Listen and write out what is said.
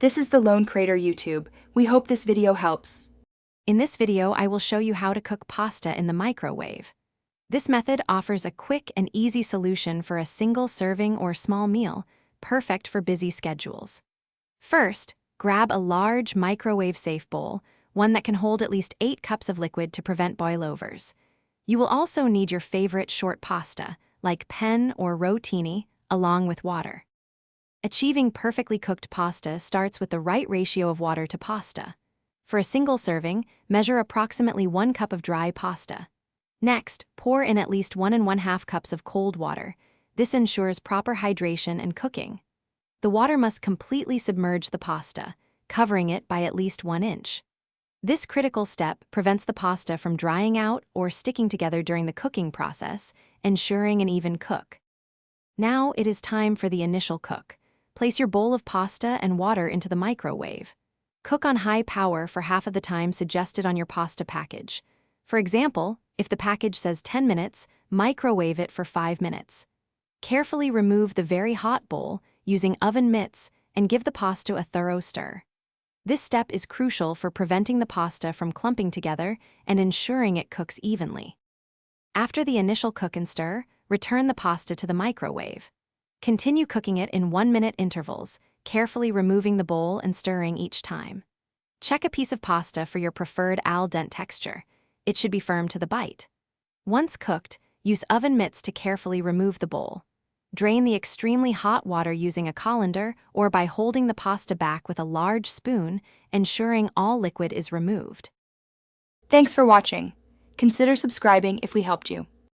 This is the Lone Crater YouTube. We hope this video helps. In this video, I will show you how to cook pasta in the microwave. This method offers a quick and easy solution for a single serving or small meal, perfect for busy schedules. First, grab a large microwave-safe bowl, one that can hold at least 8 cups of liquid to prevent boilovers. You will also need your favorite short pasta, like penne or rotini, along with water. Achieving perfectly cooked pasta starts with the right ratio of water to pasta. For a single serving, measure approximately 1 cup of dry pasta. Next, pour in at least 1 1/2 cups of cold water. This ensures proper hydration and cooking. The water must completely submerge the pasta, covering it by at least 1 inch. This critical step prevents the pasta from drying out or sticking together during the cooking process, ensuring an even cook. Now it is time for the initial cook. Place your bowl of pasta and water into the microwave. Cook on high power for half of the time suggested on your pasta package. For example, if the package says 10 minutes, microwave it for 5 minutes. Carefully remove the very hot bowl using oven mitts and give the pasta a thorough stir. This step is crucial for preventing the pasta from clumping together and ensuring it cooks evenly. After the initial cook and stir, return the pasta to the microwave. Continue cooking it in 1-minute intervals, carefully removing the bowl and stirring each time. Check a piece of pasta for your preferred al dente texture. It should be firm to the bite. Once cooked, use oven mitts to carefully remove the bowl. Drain the extremely hot water using a colander or by holding the pasta back with a large spoon, ensuring all liquid is removed. Thanks for watching. Consider subscribing if we helped you.